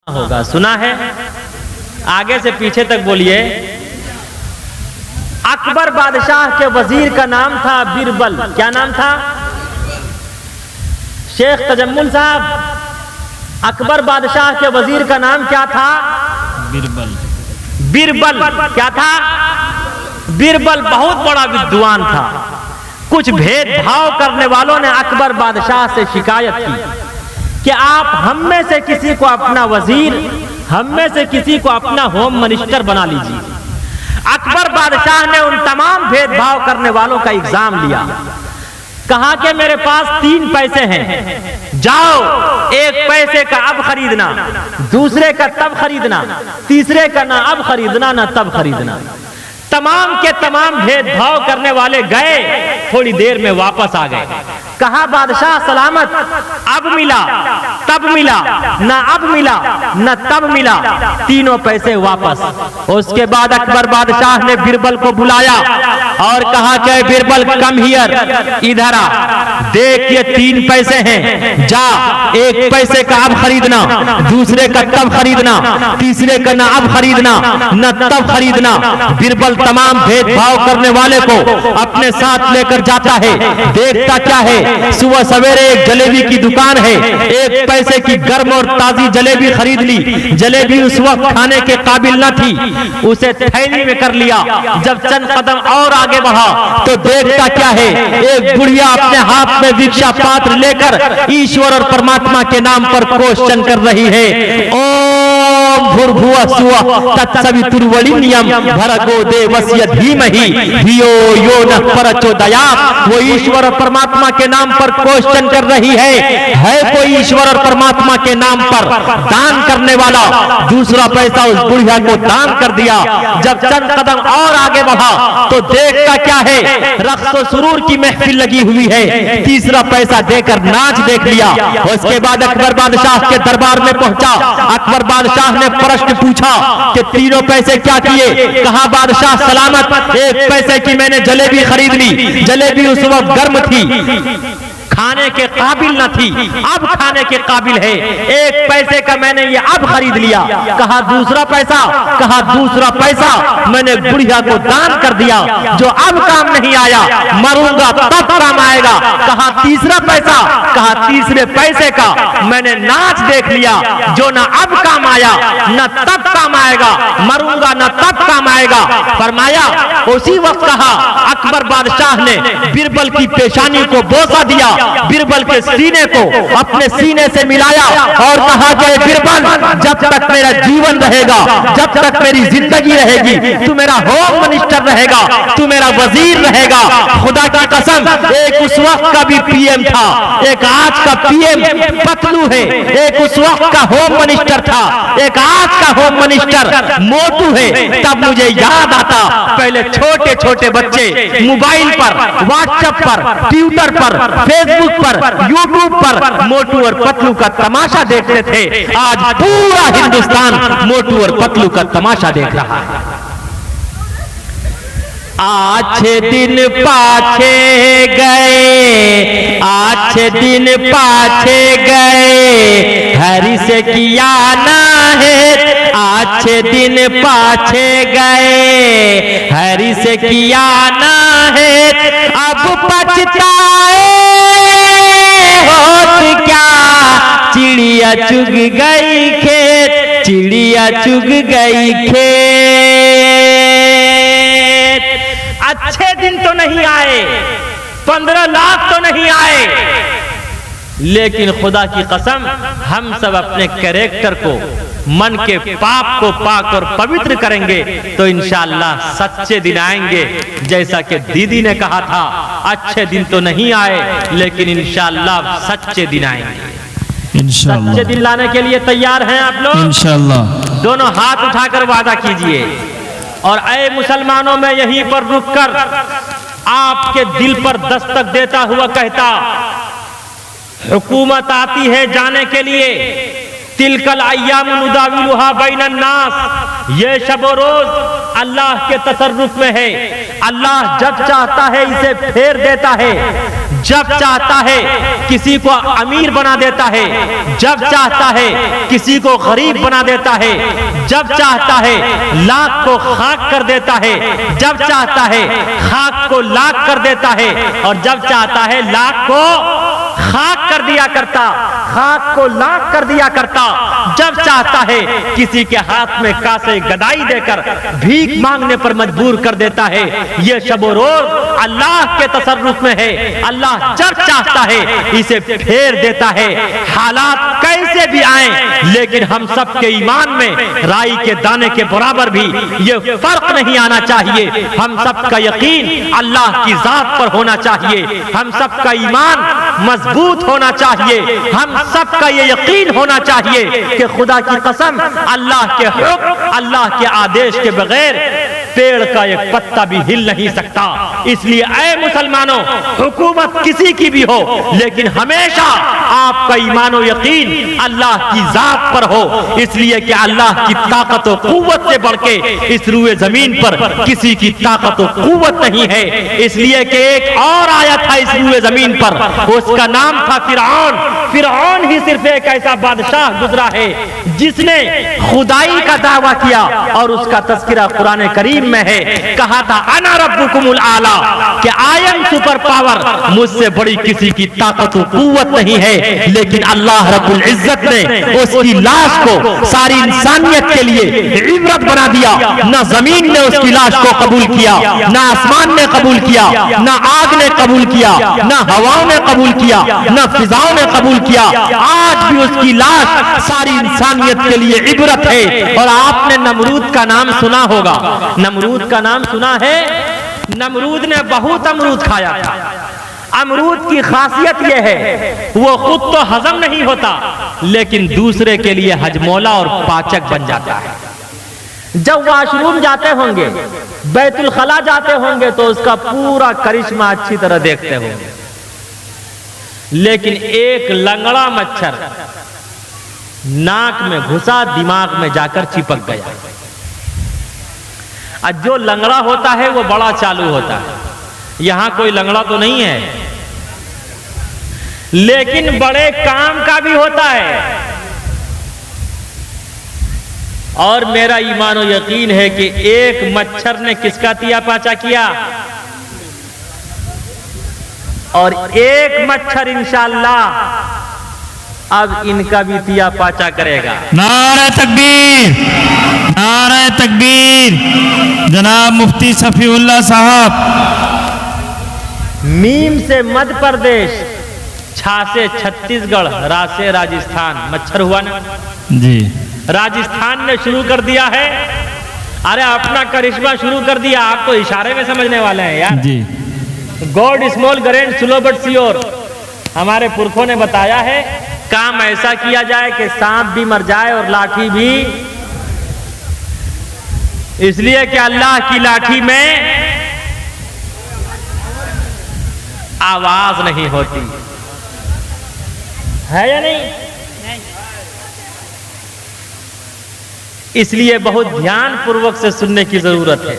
होगा, सुना है? आगे से पीछे तक बोलिए। अकबर बादशाह के वजीर का नाम था बीरबल। क्या नाम था? शेख तजम्मुल साहब, अकबर बादशाह के वजीर का नाम क्या था? बीरबल। बीरबल क्या था? बीरबल बहुत बड़ा विद्वान था। कुछ भेदभाव करने वालों ने अकबर बादशाह से शिकायत की कि आप हम में से किसी को अपना वजीर, हम में से किसी को अपना होम मिनिस्टर बना लीजिए। अकबर बादशाह ने उन तमाम भेदभाव करने वालों का एग्जाम लिया। कहा कि मेरे पास 3 पैसे हैं, जाओ 1 पैसे का अब खरीदना, दूसरे का तब खरीदना, तीसरे का ना अब खरीदना ना तब खरीदना। तमाम के तमाम भेदभाव करने वाले गए, थोड़ी देर में वापस आ गए। कहा बादशाह सलामत, अब मिला तब मिला, ना अब मिला ना तब मिला, तीनों पैसे वापस। उसके बाद अकबर बादशाह ने बीरबल को बुलाया और कहा कि बीरबल कम हियर, इधर आ, देख ये 3 पैसे हैं, जा 1 पैसे का अब खरीदना, दूसरे का तब खरीदना, तीसरे का ना अब खरीदना ना तब खरीदना। बीरबल तमाम भेदभाव करने वाले को अपने साथ लेकर जाता है। देखता क्या है, सुबह सवेरे एक जलेबी की दुकान है, 1 पैसे की गर्म और ताजी जलेबी खरीद ली। जलेबी उस वक्त खाने के काबिल न थी, उसे थैली में कर लिया। जब चंद कदम और आगे बढ़ा तो देखता क्या है, एक बुढ़िया अपने हाथ में भिक्षा पात्र लेकर ईश्वर और परमात्मा के नाम पर क्वेश्चन कर रही है। ओम भूर्भुवः स्वः तत्सवितुर्वरेण्यं भर्गो देवस्य धीमहि धियो यो नः प्रचोदयात्। वो ईश्वर और परमात्मा के नाम पर क्वेश्चन कर रही है कोई ईश्वर और परमात्मा के नाम पर दान करने वाला? दूसरा पैसा उस बुढ़िया को दान कर दिया। जब चंद कदम और आगे बढ़ा तो देखता क्या है, रक्स और सुरूर की महफिल लगी हुई है। तीसरा पैसा देकर नाच देख लिया। उसके बाद अकबर बादशाह के दरबार में पहुंचा। अकबर बादशाह ने प्रश्न पूछा कि 3 पैसे क्या किए? कहा बादशाह सलामत, 1 पैसे की मैंने जलेबी खरीद ली। जलेबी उस वक्त गर्म थी, खाने के काबिल न थी, अब खाने के काबिल है। 1 पैसे का मैंने ये अब खरीद लिया। कहा दूसरा पैसा? कहा दूसरा पैसा मैंने बुढ़िया को दान कर दिया, जो अब काम नहीं आया, मरूंगा तब काम आएगा। कहा तीसरा पैसा? कहा तीसरे पैसे का मैंने नाच देख लिया, जो ना अब काम आया न तब काम आएगा, मरूंगा न तब काम आएगा। फरमाया उसी वक्त कहा अकबर बादशाह ने बीरबल की पेशानी को बोसा दिया, बीरबल के सीने को अपने सीने से मिलाया और कहा कि बीरबल, जब तक मेरा जीवन रहेगा, जब तक मेरी जिंदगी रहेगी, तू मेरा होम मिनिस्टर रहेगा, तू मेरा वजीर रहेगा। खुदा की कसम, एक उस वक्त का भी पीएम था, एक आज का पीएम पतलू है। एक उस वक्त का होम मिनिस्टर था, एक आज का होम मिनिस्टर मोटू है। तब मुझे याद आता, पहले छोटे छोटे बच्चे मोबाइल पर, व्हाट्सएप पर, ट्विटर पर, फेसबुक पर, यूट्यूब पर मोटू और पतलू का तमाशा देखते थे। आज पूरा हिंदुस्तान मोटू और पतलू का तमाशा देख रहा है। अच्छे दिन पाछे गए, अच्छे दिन पाछे गए, हरि से किया ना है। अच्छे दिन पाछे गए, हरि से किया ना है, अब पछताए होत क्या, चिड़िया चुग गई खेत, चिड़िया चुग गई खेत। अच्छे दिन तो नहीं आए, 15 लाख तो नहीं आए, लेकिन खुदा की कसम हम सब अपने कैरेक्टर को, मन के पाप को पाक और पवित्र करेंगे तो इंशाअल्लाह सच्चे दिन आएंगे। जैसा कि दीदी ने कहा था, अच्छे दिन तो नहीं आए, लेकिन इंशाअल्लाह सच्चे दिन आएंगे। इंशाअल्लाह सच्चे दिन लाने के लिए तैयार हैं आप लोग? इंशाअल्लाह। दोनों हाथ उठाकर वादा कीजिए। और ऐ मुसलमानों, में यहीं पर रुककर आपके दिल पर दस्तक देता हुआ कहता, हुकूमत आती है जाने के लिए, तिलकल अय्याम नुदाविलुहा बैनन नास, ये शब रोज अल्लाह के तसर्रुफ में है। अल्लाह जब चाहता है इसे फेर देता है, जब चाहता है किसी को अमीर बना देता है, जब चाहता है किसी को गरीब बना देता है, जब चाहता है लाख को खाक कर देता है, जब चाहता है खाक को लाख कर देता है, और जब चाहता है लाख को खाक कर दिया करता, खाक को लाख कर दिया करता, जब चाहता है किसी के हाथ में कासे गदाई देकर भीख मांगने पर मजबूर कर देता है। ये शब-ओ रोज अल्लाह के तसर्रुफ में है। अल्लाह जब चाहता है इसे फेर देता है। हालात कैसे भी आए, लेकिन हम सब के ईमान में राई के दाने के बराबर भी ये फर्क नहीं आना चाहिए। हम सब का यकीन अल्लाह की जात पर होना चाहिए, हम सब का ईमान मजबूत होना चाहिए, हम सब का ये यकीन होना चाहिए कि खुदा की कसम अल्लाह के हुक्म, अल्लाह के आदेश के बगैर पेड़ का एक पत्ता भी हिल नहीं सकता। इसलिए ऐ मुसलमानों, हुकूमत किसी की भी हो, लेकिन हमेशा आपका ईमान और यकीन अल्लाह की जात पर हो। इसलिए कि अल्लाह की ताकत और कुव्वत से बढ़ के इस रूए जमीन पर किसी की ताकत और कुव्वत नहीं है। इसलिए कि एक और आया था इस रूए जमीन पर, उसका नाम था फिरौन। फिरौन ही सिर्फ एक ऐसा बादशाह गुजरा है जिसने खुदाई का दावा किया, और उसका तज़किरा कुरान करीम में है। कहा था अना रब्बुकुमुल आला, कि आई एम सुपर पावर, मुझसे बड़ी किसी की ताकत और कुव्वत नहीं है। लेकिन अल्लाह रब्बुल इज्जत ने उसकी लाश को सारी इंसानियत के लिए इबरत बना दिया। ना जमीन ने उसकी लाश को कबूल किया, ना आसमान ने कबूल किया, ना आग ने कबूल किया, ना हवाओं ने कबूल किया, ना फिजाओं ने कबूल किया। आज भी उसकी लाश सारी इंसानियत के लिए इबरत है। और आपने नमरूद का नाम सुना होगा, नमरूद का नाम सुना है। नमरूद ने बहुत अमरूद खाया था। अमरूद की खासियत यह है वो खुद तो हजम नहीं होता, लेकिन दूसरे के लिए हजमौला और पाचक बन जाता है। जब वाशरूम जाते होंगे, बैतुल खला जाते होंगे, तो उसका पूरा करिश्मा अच्छी तरह देखते होंगे। लेकिन एक लंगड़ा मच्छर नाक में घुसा, दिमाग में जाकर चिपक गया। और जो लंगड़ा होता है वो बड़ा चालू होता है। यहां कोई लंगड़ा तो नहीं है, लेकिन बड़े काम का भी होता है। और मेरा ईमान और यकीन है कि एक मच्छर ने किसका तिया पाचा किया, और एक मच्छर इंशाअल्लाह अब इनका भी तिया पाचा करेगा। नारे तकबीर, नारे तकबीर। जनाब मुफ्ती सफीउल्लाह साहब। मीम से मध्य प्रदेश, छा से छत्तीसगढ़, रा से राजस्थान। मच्छर हुआ ना जी। राजस्थान ने शुरू कर दिया है। अरे अपना करिश्मा शुरू कर दिया। आप तो इशारे में समझने वाले हैं यार जी। God small grand slow but sure. हमारे पुरखों ने बताया है काम ऐसा किया जाए कि सांप भी मर जाए और लाठी भी, इसलिए कि अल्लाह की लाठी में आवाज नहीं होती है या नहीं। इसलिए बहुत ध्यान पूर्वक से सुनने की जरूरत है।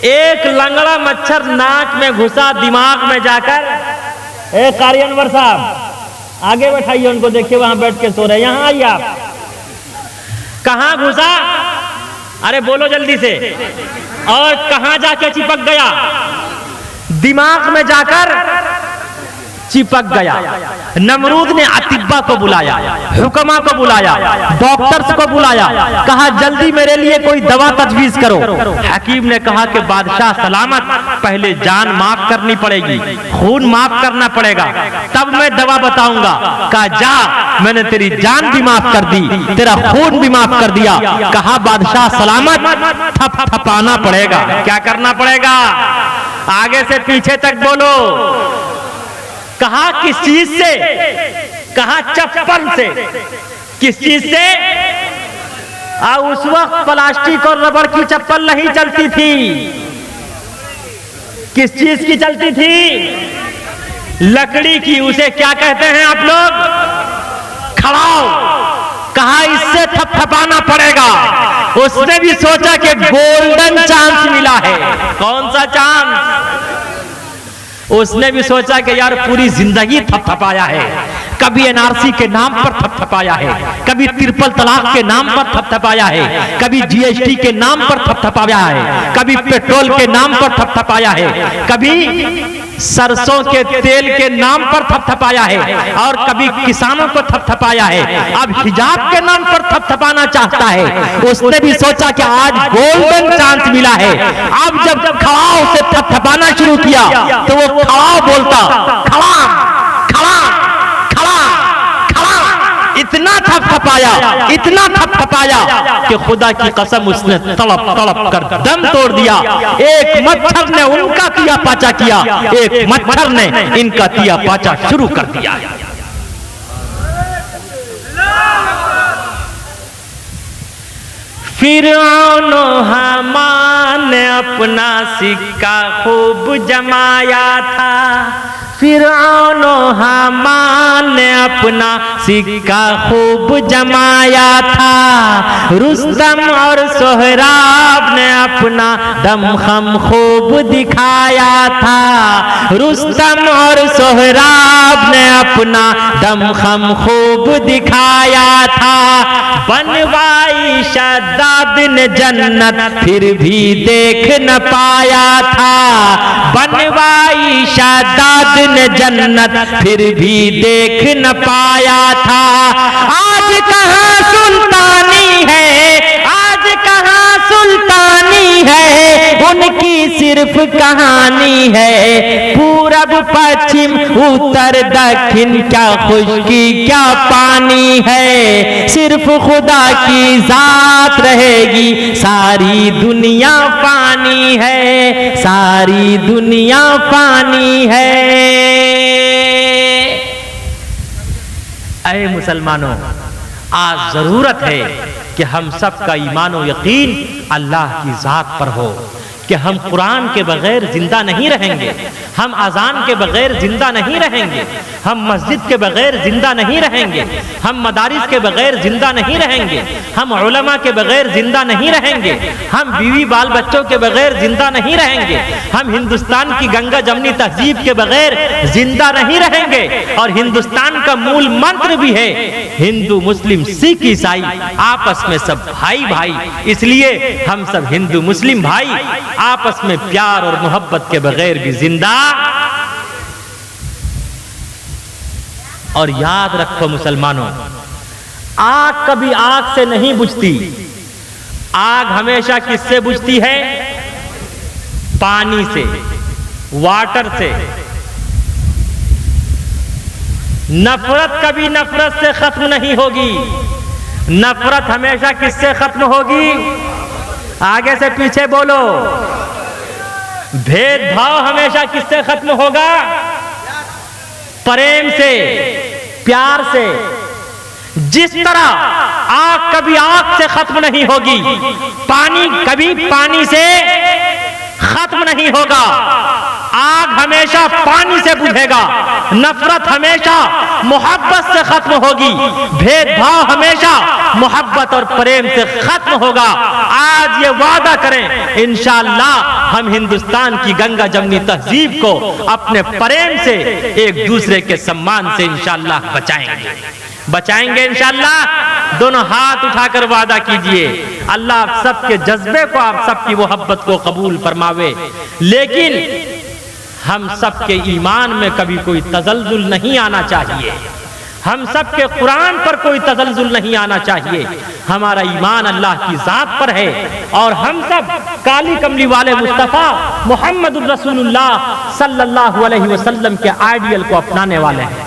एक लंगड़ा मच्छर नाक में घुसा, दिमाग में जाकर। एक कारियनवर साहब आगे बैठाइए उनको, देखिए वहां बैठ के सो रहे। यहां आइए आप। कहां घुसा? अरे बोलो जल्दी से। और कहां जाके चिपक गया? दिमाग में जाकर चिपक गया। नमरूद ने अतिब्बा को बुलाया, हुक्मा को बुलाया, डॉक्टर्स को बुलाया, कहा जल्दी मेरे लिए कोई दवा तजवीज करो। हकीम ने कहा कि बादशाह सलामत, पहले जान माफ करनी पड़ेगी, खून माफ करना पड़ेगा, तब मैं दवा बताऊंगा। कहा जा, मैंने तेरी जान भी माफ कर दी, तेरा खून भी माफ कर दिया। कहा बादशाह सलामत, थपथपाना पड़ेगा। क्या करना पड़ेगा? आगे से पीछे तक बोलो। कहा किस चीज से? कहा चप्पल से। किस चीज से? उस वक्त प्लास्टिक और रबड़ की चप्पल नहीं चलती थी। किस चीज की चलती थी? लकड़ी की। उसे क्या कहते हैं आप लोग? खड़ाऊ। कहा इससे थपथपाना पड़ेगा। उसने भी सोचा कि गोल्डन चांस मिला है। कौन सा चांस? उसने भी सोचा कि यार पूरी जिंदगी थपथपाया है, कभी एनआरसी के नाम पर थपथपाया है, कभी ट्रिपल तलाक के नाम पर थपथपाया है, कभी जीएसटी के नाम पर थपथपाया है, कभी पेट्रोल के नाम पर थपथपाया है, कभी सरसों के तेल के नाम पर थपथपाया है, और कभी किसानों को थपथपाया है, अब हिजाब के नाम पर थपथपाना चाहता है। उसने भी सोचा कि आज गोल्डन चांस मिला है। अब जब खड़ाव से थपथपाना शुरू किया तो वो खड़ाव बोलता, खड़ा खड़ा खड़ा खड़ा, इतना थपथपाया कि खुदा की कसम उसने तड़प तड़प कर दम तोड़ दिया। एक मच्छर ने उनका तिया पाचा किया, एक मच्छर ने इनका तिया पाचा शुरू कर दिया। फिरौन हामान ने अपना सिक्का खूब जमाया था। फिरौन हामान ने अपना सिक्का खूब जमाया था। रुस्तम और सोहराब ने अपना दमखम खूब दिखाया था। रुस्तम और सोहराब ने अपना दमखम खूब दिखाया था। बनवाई शद्दाद ने जन्नत फिर भी देख न पाया था। बनवाई शद्दाद ने जन्नत फिर भी देख न पाया था। आज कहाँ सुल्तानी है, आज कहाँ सुल्तानी है, उनकी सिर्फ कहानी है। पूरब पश्चिम उत्तर दक्षिण क्या खुशकी क्या पानी है। सिर्फ खुदा की जात रहेगी, सारी दुनिया पानी है, सारी दुनिया पानी है। ऐ मुसलमानों, आज जरूरत है कि हम सब का ईमान और यकीन अल्लाह की जात पर हो कि हम कुरान के बगैर जिंदा नहीं रहेंगे, हम अजान के बगैर जिंदा नहीं रहेंगे, हम मस्जिद के बगैर जिंदा नहीं रहेंगे, हम मदारिस के बगैर जिंदा नहीं रहेंगे, हम उलमा के बगैर जिंदा नहीं रहेंगे, हम बीवी बाल बच्चों के बगैर जिंदा नहीं रहेंगे, हम हिंदुस्तान की गंगा जमनी तहजीब के बगैर जिंदा नहीं रहेंगे। और हिंदुस्तान का मूल मंत्र भी है हिंदू मुस्लिम सिख ईसाई आपस में सब भाई भाई। इसलिए हम सब हिंदू मुस्लिम भाई आपस में प्यार और मोहब्बत के बगैर भी जिंदा। और याद रखो मुसलमानों, आग कभी आग से नहीं बुझती, आग हमेशा किससे बुझती है? पानी से, वाटर से। नफरत कभी नफरत से खत्म नहीं होगी, नफरत हमेशा किससे खत्म होगी? आगे से पीछे बोलो। भेदभाव हमेशा किससे खत्म होगा? प्रेम से, प्यार से। जिस तरह आग कभी आग से खत्म नहीं होगी, पानी कभी पानी से खत्म नहीं होगा। आग हमेशा पानी से बुझेगा, नफरत हमेशा मोहब्बत से खत्म होगी, भेदभाव हमेशा मोहब्बत और प्रेम से खत्म होगा। आज ये वादा करें इंशाअल्लाह हम हिंदुस्तान की गंगा जमनी तहजीब को अपने प्रेम से, एक दूसरे के सम्मान से इंशाअल्लाह बचाएंगे इंशाअल्लाह। दोनों हाथ उठाकर वादा कीजिए, अल्लाह आप सबके जज्बे को, आप सबकी मोहब्बत को कबूल फरमावे। लेकिन हम सबके ईमान में कभी कोई तजल्जुल नहीं आना चाहिए, हम सबके कुरान पर कोई तजल्जुल नहीं आना चाहिए। हमारा ईमान अल्लाह की जात पर है और हम सब काली कमली वाले मुस्तफ़ा मुहम्मदुर रसूलुल्लाह सल्लल्लाहु अलैहि वसल्लम के आइडियल को अपनाने वाले हैं।